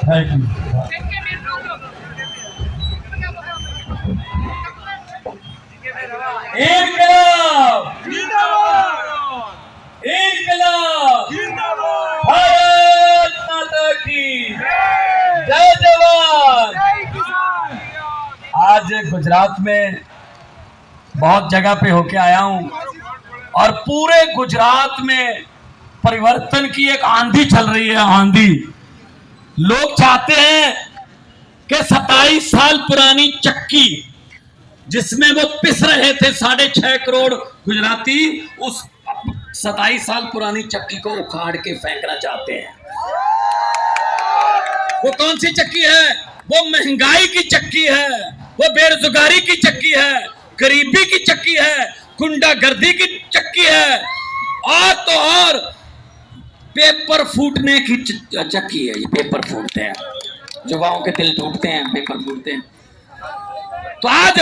Thank you. इनकलाब इनकलाब, भारत माता की जय जवान। आज गुजरात में बहुत जगह पे होके आया हूं और पूरे गुजरात में परिवर्तन की एक आंधी चल रही है। आंधी, लोग चाहते हैं कि 27 साल पुरानी चक्की जिसमें वो पिस रहे थे 6.5 करोड़ गुजराती, उस 27 साल पुरानी चक्की को उखाड़ के फेंकना चाहते हैं। वो कौन सी चक्की है? वो महंगाई की चक्की है, वो बेरोजगारी की चक्की है, गरीबी की चक्की है, गुंडागर्दी की चक्की है, और तो और पेपर फूटने की चक्की है। ये पेपर फूटते हैं, युवाओं के दिल टूटते हैं, पेपर फूटते हैं। तो आज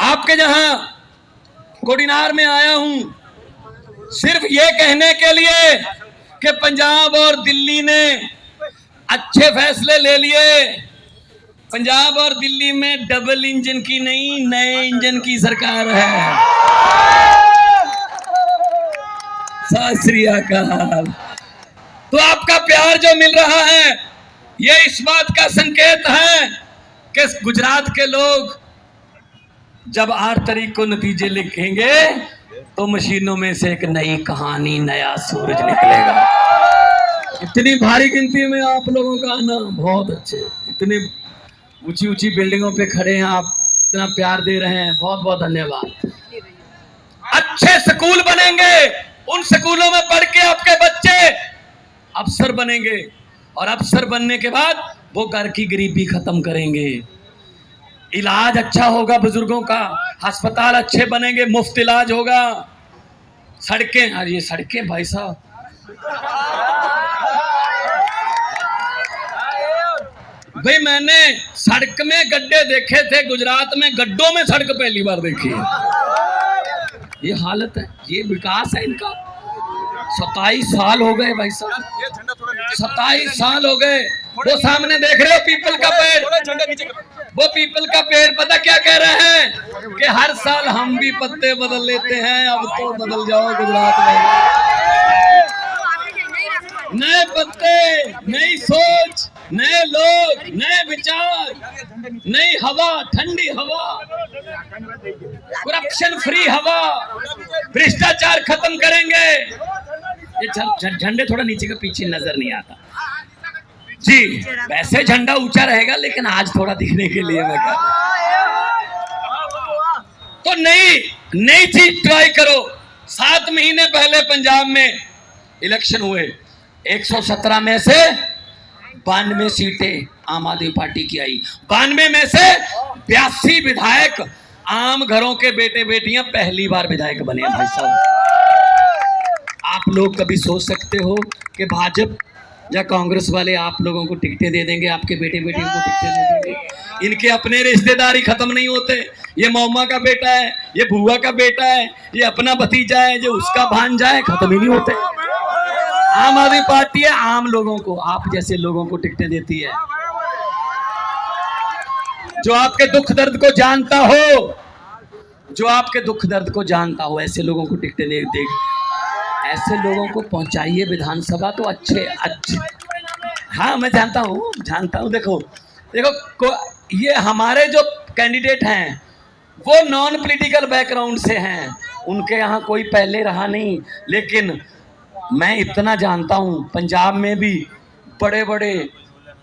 आपके जहां कोडिनार में आया हूं सिर्फ ये कहने के लिए कि पंजाब और दिल्ली ने अच्छे फैसले ले लिए। पंजाब और दिल्ली में डबल इंजन की नहीं, नए इंजन की सरकार है। सत श्री अकाल। तो आपका प्यार जो मिल रहा है ये इस बात का संकेत है कि गुजरात के लोग जब 8 तारीख को नतीजे लिखेंगे तो मशीनों में से एक नई कहानी, नया सूरज निकलेगा। इतनी भारी गिनती में आप लोगों का आना बहुत अच्छे, इतनी ऊंची ऊंची बिल्डिंगों पे खड़े हैं आप, इतना प्यार दे रहे हैं, बहुत बहुत धन्यवाद। अच्छे स्कूल बनेंगे, उन स्कूलों में पढ़ के आपके बच्चे अफसर बनेंगे और अफसर बनने के बाद वो घर की गरीबी खत्म करेंगे। इलाज अच्छा होगा बुजुर्गों का, अस्पताल अच्छे बनेंगे, मुफ्त इलाज होगा। सड़कें, ये सड़कें भाई साहब, भाई मैंने सड़क में गड्ढे देखे थे, गुजरात में गड्ढों में सड़क पहली बार देखी है। ये हालत है, ये विकास है इनका। 27 साल हो गए भाई साहब, 27 साल हो गए। वो सामने देख रहे हो पीपल का पेड़, वो पीपल का पेड़ पता क्या कह रहे हैं कि हर साल हम भी पत्ते बदल लेते हैं, अब तो बदल जाओ गुजरात में। नए पत्ते, नई सोच, नए लोग, नए विचार, नई हवा, ठंडी हवा, करप्शन फ्री हवा, भ्रष्टाचार खत्म करेंगे। ये झंडे थोड़ा नीचे के पीछे नजर नहीं आता जी, वैसे झंडा ऊंचा रहेगा लेकिन आज थोड़ा दिखने के लिए मैं कह, तो नई चीज ट्राई करो। 7 महीने पहले पंजाब में इलेक्शन हुए, 117 में से 92 सीटें आम आदमी पार्टी की आई। 92 में से 82 विधायक आम घरों के बेटे बेटियां पहली बार विधायक बने भाई साहब। आप लोग कभी सोच सकते हो कि भाजपा या कांग्रेस वाले आप लोगों को टिकटें दे देंगे, आपके बेटे बेटियों को टिकटें दे देंगे? इनके अपने रिश्तेदारी खत्म नहीं होते। ये मौमा का बेटा है, ये भुआ का बेटा है, ये अपना भतीजा है, जो उसका भांजा है, खत्म ही नहीं होते। आम आदमी पार्टी है आम लोगों को, आप जैसे लोगों को टिकटें देती है। जो आपके दुख दर्द को जानता हो, जो आपके दुख दर्द को जानता हो, ऐसे लोगों को टिकटें दे, ऐसे लोगों को पहुंचाइए विधानसभा तो अच्छे। हाँ मैं जानता हूँ। देखो ये हमारे जो कैंडिडेट हैं वो नॉन पॉलिटिकल बैकग्राउंड से हैं, उनके यहाँ कोई पहले रहा नहीं। लेकिन मैं इतना जानता हूँ पंजाब में भी बड़े बड़े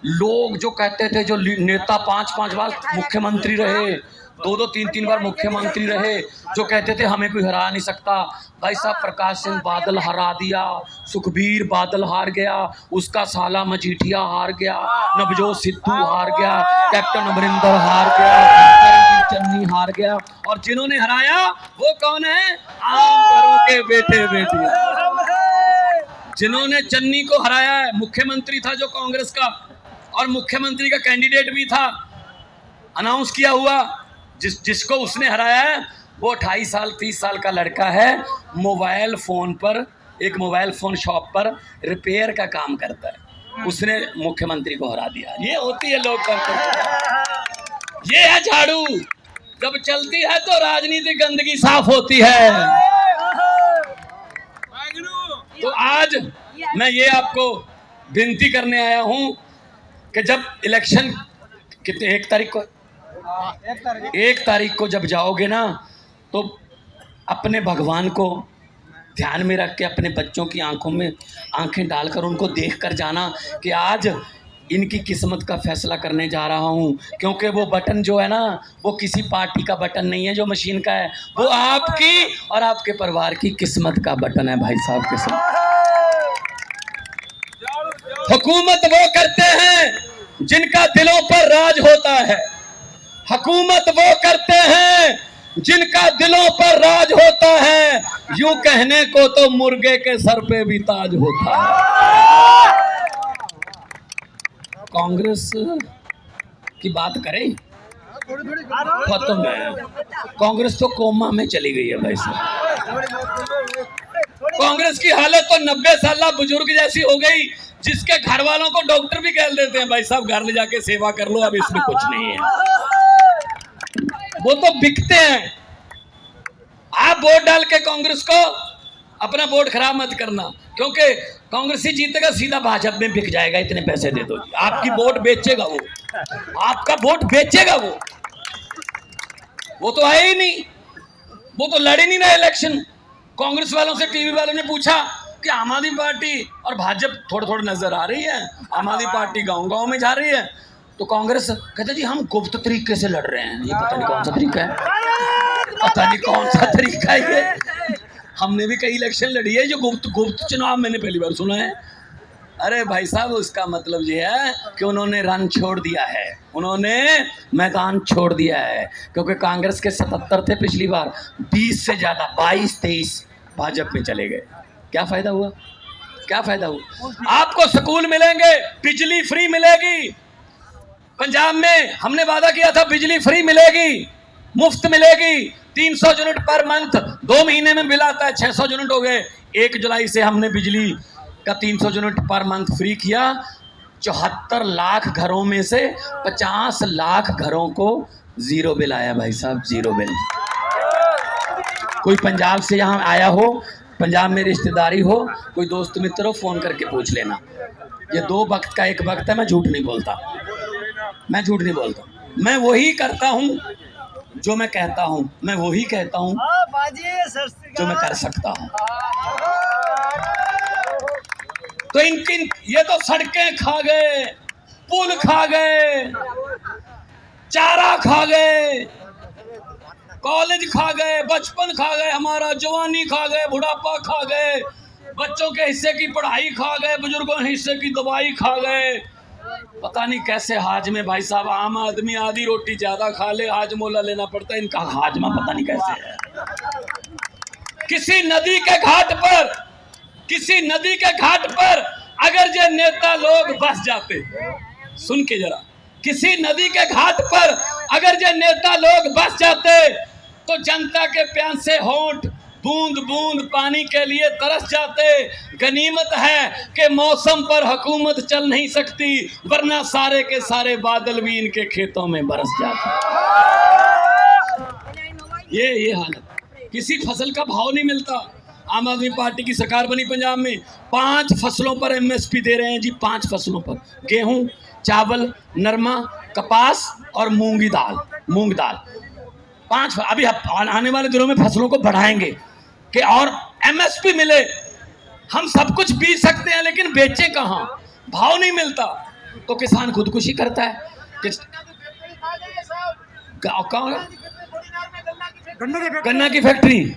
लोग जो कहते थे, जो नेता 5-5 बार मुख्यमंत्री रहे, 2-2, 3-3 बार मुख्यमंत्री रहे, जो कहते थे हमें कोई हरा नहीं सकता। भाई साहब प्रकाश सिंह बादल हरा दिया, सुखबीर बादल हार गया, उसका साला मजीठिया हार गया, नवजोत सिद्धू हार गया, कैप्टन अमरिंदर हार गया, चन्नी हार गया, और जिन्होंने हराया वो कौन है? आम घरों के बेटे बेटियां। जिन्होंने चन्नी को हराया है, मुख्यमंत्री था जो कांग्रेस का, और मुख्यमंत्री का कैंडिडेट भी था, अनाउंस किया हुआ। जिसको उसने हराया है वो 28 साल 30 साल का लड़का है, मोबाइल फ़ोन पर, एक मोबाइल फ़ोन शॉप पर रिपेयर का काम करता है। उसने मुख्यमंत्री को हरा दिया। ये होती है लोकतंत्र, ये है झाड़ू। जब चलती है तो राजनीतिक गंदगी साफ होती है। तो आज मैं ये आपको विनती करने आया हूं कि जब इलेक्शन कितने 1 तारीख को जब जाओगे ना, तो अपने भगवान को ध्यान में रख के अपने बच्चों की आंखों में आंखें डालकर उनको देखकर जाना कि आज इनकी किस्मत का फैसला करने जा रहा हूं। क्योंकि वो बटन जो है ना, वो किसी पार्टी का बटन नहीं है जो मशीन का है, वो आपकी और आपके परिवार की किस्मत का बटन है भाई साहब। किस्मत हुकूमत वो करते हैं जिनका दिलों पर राज होता है। हुकूमत वो करते हैं जिनका दिलों पर राज होता है। यूं कहने को तो मुर्गे के सर पे भी ताज होता है। कांग्रेस की बात करें खत्म है। कांग्रेस तो कोमा में चली गई है भाई साहब। कांग्रेस की हालत तो 90 साल बुजुर्ग जैसी हो गई, जिसके घर वालों को डॉक्टर भी कह देते हैं भाई साहब घर ले जाके सेवा कर लो, अब इसमें कुछ नहीं है। वो तो बिकते हैं। आप वोट डाल के कांग्रेस को अपना वोट खराब मत करना, क्योंकि कांग्रेस ही जीतेगा, सीधा भाजपा में बिक जाएगा। इतने पैसे दे दो, आपकी वोट बेचेगा वो, आपका वोट बेचेगा वो तो आए ही नहीं, वो तो लड़े नहीं ना इलेक्शन। कांग्रेस वालों से टीवी वालों ने पूछा कि आम आदमी पार्टी और भाजपा थोड़ी थोड़ी नजर आ रही है, आम आदमी पार्टी गांव-गांव में जा रही है, तो कांग्रेस कहते जी हम गुप्त तरीके से लड़ रहे हैं। ये पता नहीं कौन सा तरीका है, पता नहीं कौन सा तरीका है ये। हमने भी कई इलेक्शन लड़ी है जो गुप्त चुनाव मैंने पहली बार सुना है। अरे भाई साहब, उसका मतलब ये है कि उन्होंने रन छोड़ दिया है, उन्होंने मैदान छोड़ दिया है। क्योंकि कांग्रेस के 77 थे पिछली बार, 20 से ज़्यादा 22-23 भाजपा में चले गए। क्या फ़ायदा हुआ? क्या फ़ायदा हुआ? आपको स्कूल मिलेंगे, बिजली फ्री मिलेगी। पंजाब में हमने वादा किया था बिजली फ्री मिलेगी, मुफ्त मिलेगी। 300 यूनिट पर मंथ, 2 महीने में बिल आता है, 600 यूनिट हो गए। 1 जुलाई से हमने बिजली का 300 यूनिट पर मंथ फ्री किया। 74 लाख घरों में से 50 लाख घरों को जीरो बिल आया भाई साहब, जीरो बिल। कोई पंजाब से यहाँ आया हो, पंजाब में रिश्तेदारी हो, कोई दोस्त मित्र हो, फोन करके पूछ लेना। ये 2 वक्त का 1 वक्त है। मैं झूठ नहीं बोलता, मैं झूठ नहीं बोलता। मैं वही करता हूँ जो मैं कहता हूँ, मैं वही कहता हूँ जो मैं कर सकता हूँ। तो इनकी ये तो सड़कें खा गए, पुल खा गए, चारा खा गए, कॉलेज खा गए, बचपन खा गए, हमारा जवानी खा गए, बुढ़ापा खा गए, बच्चों के हिस्से की पढ़ाई खा गए, बुजुर्गों के हिस्से की दवाई खा गए। पता नहीं कैसे हाजमे भाई साहब। आम आदमी आधी रोटी ज्यादा खा ले, हाजमोला लेना पड़ता है, इनका हाजमा पता नहीं कैसे है। किसी नदी के घाट पर, किसी नदी के घाट पर अगर ये नेता लोग बस जाते, सुन के जरा, किसी नदी के घाट पर अगर ये नेता लोग बस जाते तो जनता के प्यासे होंठ बूंद बूंद पानी के लिए तरस जाते। गनीमत है कि मौसम पर हुकूमत चल नहीं सकती, वरना सारे के सारे बादल भी इनके खेतों में बरस जाते। ये हालत, किसी फसल का भाव नहीं मिलता। आम आदमी पार्टी की सरकार बनी पंजाब में, 5 फसलों पर MSP दे रहे हैं जी, 5 फसलों पर, गेहूं, चावल, नरमा, कपास और मूंग दाल। 5। अभी आने वाले दिनों में फसलों को बढ़ाएंगे कि और MSP मिले। हम सब कुछ बीज सकते हैं लेकिन बेचें कहाँ, भाव नहीं मिलता, तो किसान खुदकुशी करता है। गन्ना की फैक्ट्री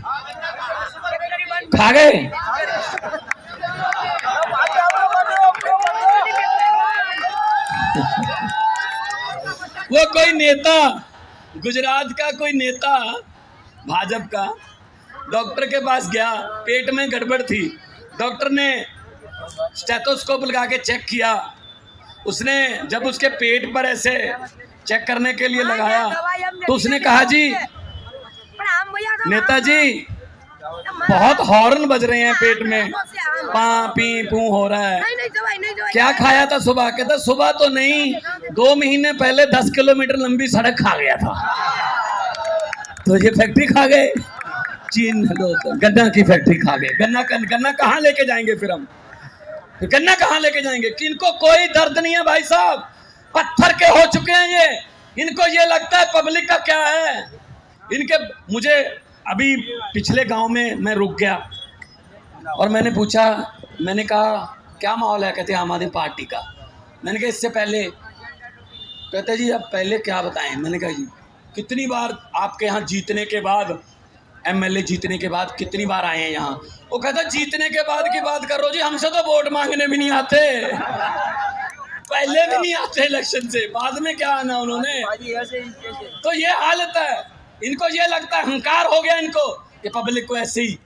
खा गए। वो कोई नेता, गुजरात का कोई नेता भाजपा का, डॉक्टर के पास गया, पेट में गड़बड़ थी। डॉक्टर ने स्टेथोस्कोप लगा के चेक किया। उसने जब उसके पेट पर ऐसे चेक करने के लिए लगाया तो उसने कहा जी नेताजी बहुत हॉर्न बज रहे हैं पेट में, पा पी पू हो रहा है। क्या खाया था सुबह? कहता सुबह तो नहीं, 2 महीने पहले 10 किलोमीटर लंबी सड़क खा गया था। तो ये फैक्ट्री खा गए, चीन लोग गन्ना की फैक्ट्री खा गए। गन्ना कहाँ लेके जाएंगे फिर हम? गन्ना कहाँ लेके जाएंगे? कि इनको कोई दर्द नहीं है भाई साहब, पत्थर के हो चुके हैं ये। इनको ये लगता है पब्लिक का क्या है इनके। मुझे अभी पिछले गांव में मैं रुक गया और मैंने पूछा, मैंने कहा क्या माहौल है? कहते आम आदमी पार्टी का। मैंने कहा इससे पहले? कहते जी अब पहले क्या बताएं। मैंने कहा जी कितनी बार आपके यहाँ जीतने के बाद, एमएलए जीतने के बाद कितनी बार आए हैं यहाँ? वो कहता जीतने के बाद की बात करो जी, हमसे तो वोट मांगने भी नहीं आते, पहले भी नहीं आते इलेक्शन से, बाद में क्या आना उन्होंने। तो ये हालत है इनको, ये लगता है अहंकार हो गया इनको कि पब्लिक को ऐसे ही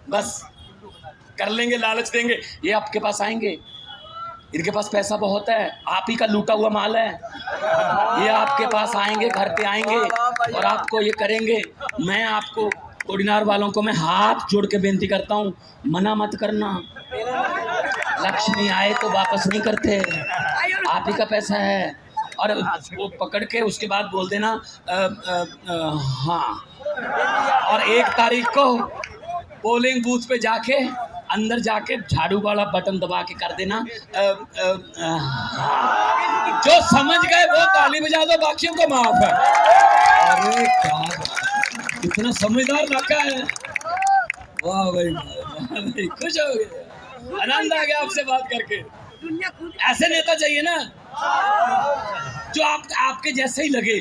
बस कर लेंगे, लालच देंगे, ये आपके पास आएंगे, इनके पास पैसा बहुत है, आप ही का लूटा हुआ माल है, ये आपके पास आएंगे, घर पे आएंगे और आपको ये करेंगे। मैं आपको कोडिनार वालों को मैं हाथ जोड़ के बेनती करता हूँ, मना मत करना, लक्ष्मी आए तो वापस नहीं करते, आप ही का पैसा है। और वो पकड़ के उसके बाद बोल देना हाँ, और 1 तारीख को पोलिंग बूथ पे जाके अंदर जाके झाड़ू वाला बटन दबा के कर देना हाँ। जो समझ गए वो ताली बजा दो, बाकियों को माफ है। अरे क्या इतना समझदार लड़का है, वाह भाई, भाई खुश हो गए, आनंद आ गया आपसे बात करके। ऐसे नेता चाहिए ना जो आपके जैसे ही लगे।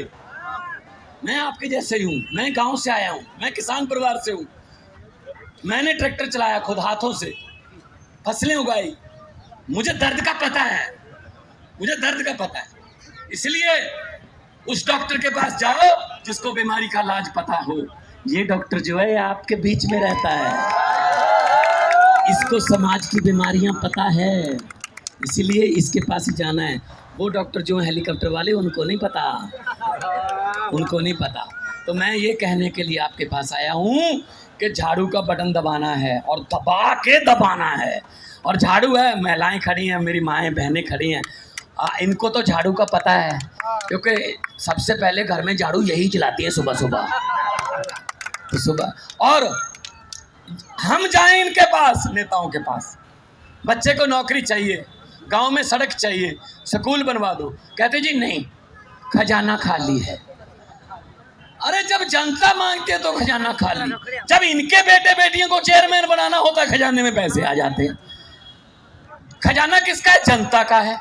मैं आपके जैसे ही हूँ, मैं गांव से आया हूँ, मैं किसान परिवार से हूँ, मैंने ट्रैक्टर चलाया खुद हाथों से, फसलें उगाई, मुझे दर्द का पता है, मुझे दर्द का पता है। इसलिए उस डॉक्टर के पास जाओ जिसको बीमारी का इलाज पता हो। ये डॉक्टर जो है आपके बीच में रहता है, इसको समाज की बीमारियां पता है, इसीलिए इसके पास ही जाना है। वो डॉक्टर जो है हेलीकॉप्टर वाले, उनको नहीं पता, उनको नहीं पता। तो मैं ये कहने के लिए आपके पास आया हूँ कि झाड़ू का बटन दबाना है और दबा के दबाना है। और झाड़ू है, महिलाएं खड़ी हैं, मेरी माएँ बहनें खड़ी हैं, इनको तो झाड़ू का पता है, क्योंकि सबसे पहले घर में झाड़ू यही चलाती है सुबह सुबह। तो सुबह और हम जाएं इनके पास, नेताओं के पास, बच्चे को नौकरी चाहिए, गांव में सड़क चाहिए, स्कूल बनवा दो, कहते जी नहीं, खजाना खाली है। अरे जब जनता मांगती है तो खजाना खाली, जब इनके बेटे बेटियों को चेयरमैन बनाना होता है खजाने में पैसे आ जाते हैं। खजाना किसका है? जनता का है,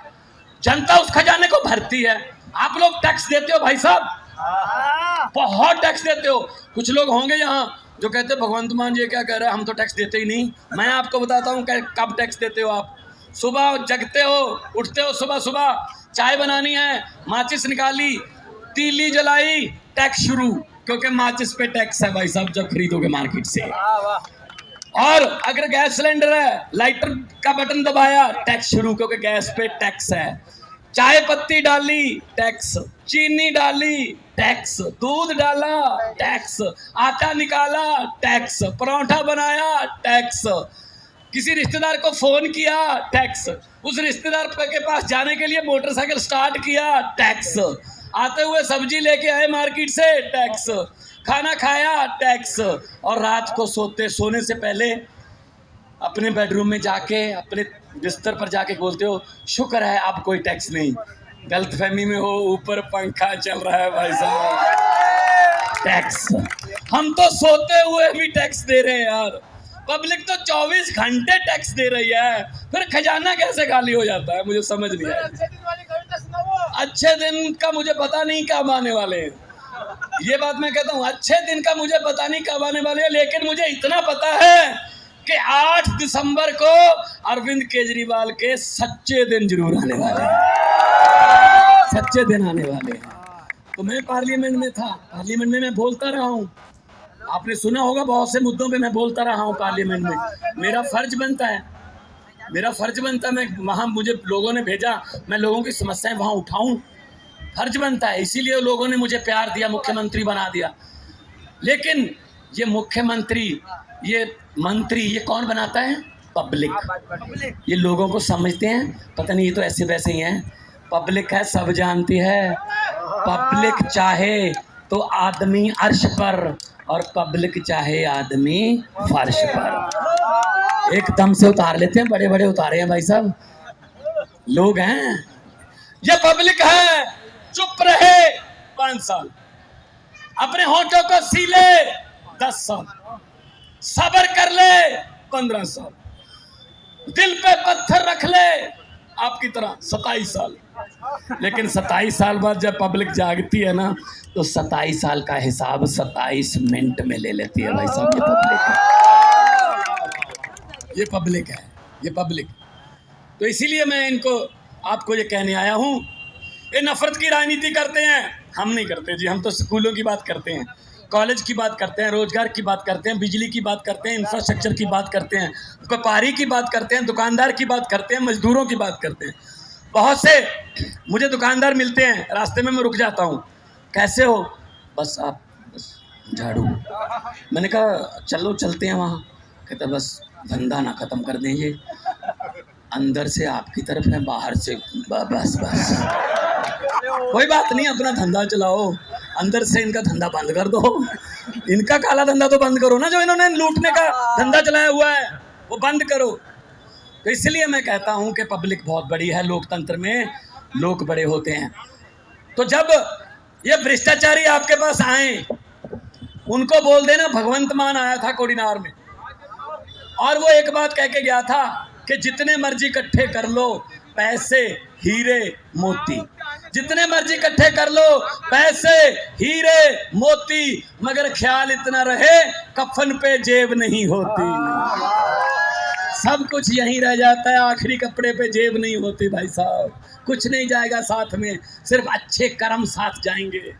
जनता उस खजाने को भरती है। आप लोग टैक्स देते हो भाई साहब, बहुत टैक्स देते हो। कुछ लोग होंगे यहाँ जो कहते भगवंत मान जी क्या कह रहा है, हम तो टैक्स देते ही नहीं। मैं आपको बताता हूँ कब टैक्स देते हो आप। सुबह जगते हो, उठते हो, सुबह सुबह चाय बनानी है, माचिस निकाली, तीली जलाई, टैक्स शुरू, क्योंकि माचिस पे टैक्स है भाई साहब जब खरीदोगे मार्केट से। और अगर गैस सिलेंडर है, लाइटर का बटन दबाया, टैक्स शुरू, क्योंकि गैस पे टैक्स है। चाय पत्ती डाली, टैक्स, चीनी डाली, टैक्स, दूध डाला, टैक्स, आटा निकाला, टैक्स, परोठा बनाया, टैक्स, किसी रिश्तेदार को फोन किया, टैक्स, उस रिश्तेदार के पास जाने के लिए मोटरसाइकिल स्टार्ट किया, टैक्स, आते हुए सब्जी लेके आए मार्केट से, टैक्स, खाना खाया, टैक्स, और रात को सोने से पहले अपने बेडरूम में जाके अपने बिस्तर पर जाके बोलते हो शुक्र है अब कोई टैक्स नहीं। गलतफहमी में हो, ऊपर पंखा चल रहा है भाई साहब, टैक्स। हम तो सोते हुए भी टैक्स दे रहे हैं यार, पब्लिक तो 24 घंटे टैक्स दे रही है, फिर खजाना कैसे खाली हो जाता है? मुझे समझ नहीं आया। अच्छे दिन का मुझे पता नहीं कब आने वाले हैं, ये बात मैं कहता हूँ, अच्छे दिन का मुझे पता नहीं कब आने वाले हैं, लेकिन मुझे इतना पता है कि 8 दिसंबर को अरविंद केजरीवाल के सच्चे दिन जरूर आने वाले हैं, सच्चे दिन आने वाले हैं। तो मैं पार्लियामेंट में था, पार्लियामेंट में मैं बोलता रहा हूँ, आपने सुना होगा बहुत से मुद्दों पे मैं बोलता रहा हूँ पार्लियामेंट में। मेरा फर्ज बनता है, मेरा फर्ज बनता है, मैं वहाँ, मुझे लोगों ने भेजा, मैं लोगों की समस्याएं वहाँ उठाऊं, फर्ज बनता है, इसीलिए लोगों ने मुझे प्यार दिया, मुख्यमंत्री बना दिया। लेकिन ये मुख्यमंत्री ये मंत्री ये कौन बनाता है? पब्लिक। ये लोगों को समझते हैं, पता नहीं ये तो ऐसे वैसे ही हैं। पब्लिक है, सब जानती है। पब्लिक चाहे तो आदमी अर्श पर और पब्लिक चाहे आदमी फर्श पर। एकदम से उतार लेते हैं, बड़े बड़े उतारे हैं भाई साहब, लोग हैं। ये पब्लिक है, चुप रहे 5 साल, अपने होठों को सीले 10 साल, सब्र कर ले 15 साल, दिल पे पत्थर रख ले आपकी तरह 27 साल। लेकिन 27 साल बाद जब पब्लिक जागती है ना, तो 27 साल का हिसाब 27 मिनट में ले लेती है भाई साहब। ये पब्लिक है, ये पब्लिक। तो इसीलिए मैं इनको आपको ये कहने आया हूँ, ये नफरत की राजनीति करते हैं, हम नहीं करते जी। हम तो स्कूलों की बात करते हैं, कॉलेज की बात करते हैं, रोजगार की बात करते हैं, बिजली की बात करते हैं, इंफ्रास्ट्रक्चर की बात करते हैं, व्यापारी की बात करते हैं, दुकानदार की बात करते हैं, मजदूरों की बात करते हैं। बहुत से मुझे दुकानदार मिलते हैं, रास्ते में मैं रुक जाता हूँ, कैसे हो? बस आप बस झाड़ू। मैंने कहा चलो चलते हैं वहाँ। कहता बस धंधा ना ख़त्म कर दें, ये अंदर से आपकी तरफ है, बाहर से बस बस। कोई बात नहीं, अपना धंधा चलाओ, अंदर से इनका धंधा बंद कर दो। इनका काला धंधा तो बंद करो ना, जो इन्होंने लूटने का धंधा चलाया हुआ है वो बंद करो। तो इसलिए मैं कहता हूं कि पब्लिक बहुत बड़ी है, लोकतंत्र में लोग बड़े होते हैं। तो जब ये भ्रष्टाचारी आपके पास आए, उनको बोल देना भगवंत मान आया था कोडिनार में, और वो एक बात कह के गया था कि जितने मर्जी इकट्ठे कर लो पैसे हीरे मोती, जितने मर्जी इकट्ठे कर लो पैसे हीरे मोती, मगर ख्याल इतना रहे कफन पे जेब नहीं होती। सब कुछ यहीं रह जाता है, आखिरी कपड़े पे जेब नहीं होती भाई साहब। कुछ नहीं जाएगा साथ में, सिर्फ अच्छे कर्म साथ जाएंगे,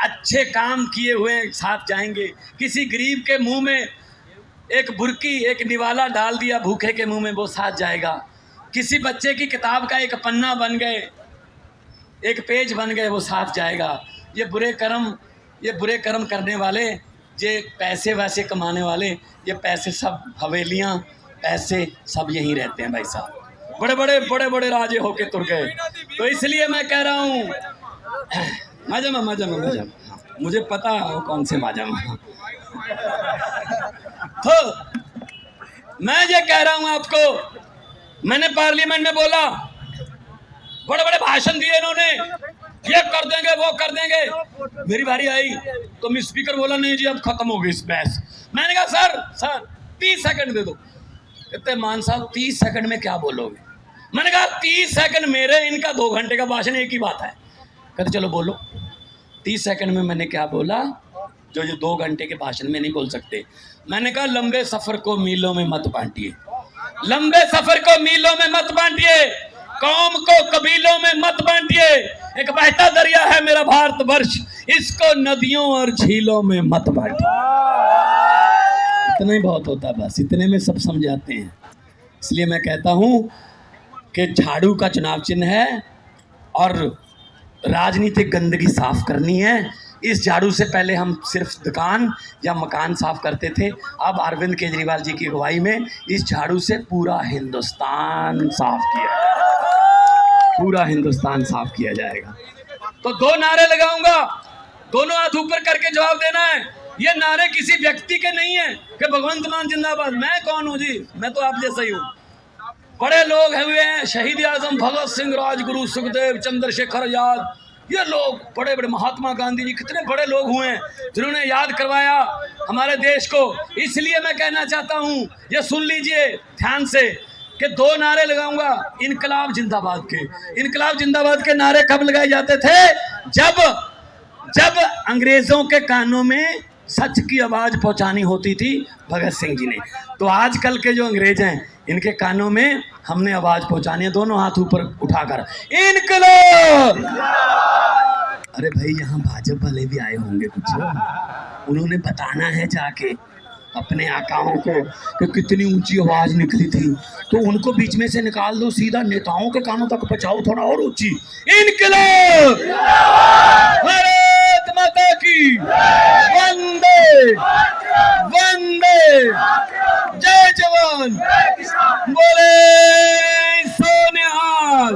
अच्छे काम किए हुए साथ जाएंगे। किसी गरीब के मुंह में एक बुरकी, एक निवाला डाल दिया भूखे के मुंह में, वो साथ जाएगा। किसी बच्चे की किताब का एक पन्ना बन गए, एक पेज बन गए, वो साथ जाएगा। ये बुरे कर्म करने वाले, ये पैसे वैसे कमाने वाले, ये पैसे सब हवेलियाँ, पैसे सब यहीं रहते हैं भाई साहब। बड़े बड़े राजे होके तुर गए। तो इसलिए मैं कह रहा हूँ माजम, मुझे पता है कौन से माजम। तो मैं ये कह रहा हूँ आपको, मैंने पार्लियामेंट में बोला, बड़े बड़े भाषण दिए इन्होंने, ये कर देंगे वो कर देंगे। मेरी बारी आई तो मैं स्पीकर बोला नहीं जी अब खत्म हो गई इस बहस। मैंने कहा सर 30 सेकंड दे दो। कहते मान साहब 30 सेकंड में क्या बोलोगे? मैंने कहा 30 सेकंड मेरे, इनका 2 घंटे का भाषण एक ही बात है। कहते चलो बोलो। 30 सेकंड में मैंने क्या बोला जो ये 2 घंटे के भाषण में नहीं बोल सकते। मैंने कहा लंबे सफर को मीलों में मत बांटिए, लंबे सफर को मीलों में मत बांटिए, कौम को कबीलों में मत बांटिए। एक बहता दरिया है मेरा भारतवर्ष, इसको नदियों और झीलों में मत बांटिए। इतना ही बहुत होता है, बस इतने में सब समझाते हैं। इसलिए मैं कहता हूं कि झाड़ू का चुनाव चिन्ह है और राजनीतिक गंदगी साफ करनी है। इस झाड़ू से पहले हम सिर्फ दुकान या मकान साफ करते थे, अब अरविंद केजरीवाल जी की अगुवाई में इस झाड़ू से पूरा हिंदुस्तान साफ किया जाएगा, पूरा हिंदुस्तान साफ किया जाएगा। तो 2 नारे लगाऊंगा, दोनों हाथ ऊपर करके जवाब देना है। ये नारे किसी व्यक्ति के नहीं है कि भगवंत मान जिंदाबाद। मैं कौन हूँ जी? मैं तो आप जैसा ही हूँ। बड़े लोग हुए हैं, शहीद आजम भगत सिंह, राजगुरु सुखदेव, चंद्रशेखर आजाद, ये लोग बड़े बड़े, महात्मा गांधी जी, कितने बड़े लोग हुए हैं जिन्होंने याद करवाया हमारे देश को। इसलिए मैं कहना चाहता हूँ, ये सुन लीजिए ध्यान से कि 2 नारे लगाऊंगा इनकलाब जिंदाबाद के। इनकलाब जिंदाबाद के नारे कब लगाए जाते थे? जब अंग्रेजों के कानों में सच की आवाज पहुंचानी होती थी भगत सिंह जी ने। तो आजकल के जो अंग्रेज हैं इनके कानों में हमने आवाज पहुंचानी है, दोनों हाथ ऊपर उठाकर इनकलाब। अरे भाई यहाँ भाजपा वाले भी आए होंगे कुछ, उन्होंने बताना है जाके अपने आकाओं को कि कितनी ऊंची आवाज निकली थी, तो उनको बीच में से निकाल दो, सीधा नेताओं के कानों तक पहुंचाओ थोड़ा और ऊंची, इनकलाब, भारत भारत माता की वंदे वंदे, जय जवान, बोले सोनिहाल।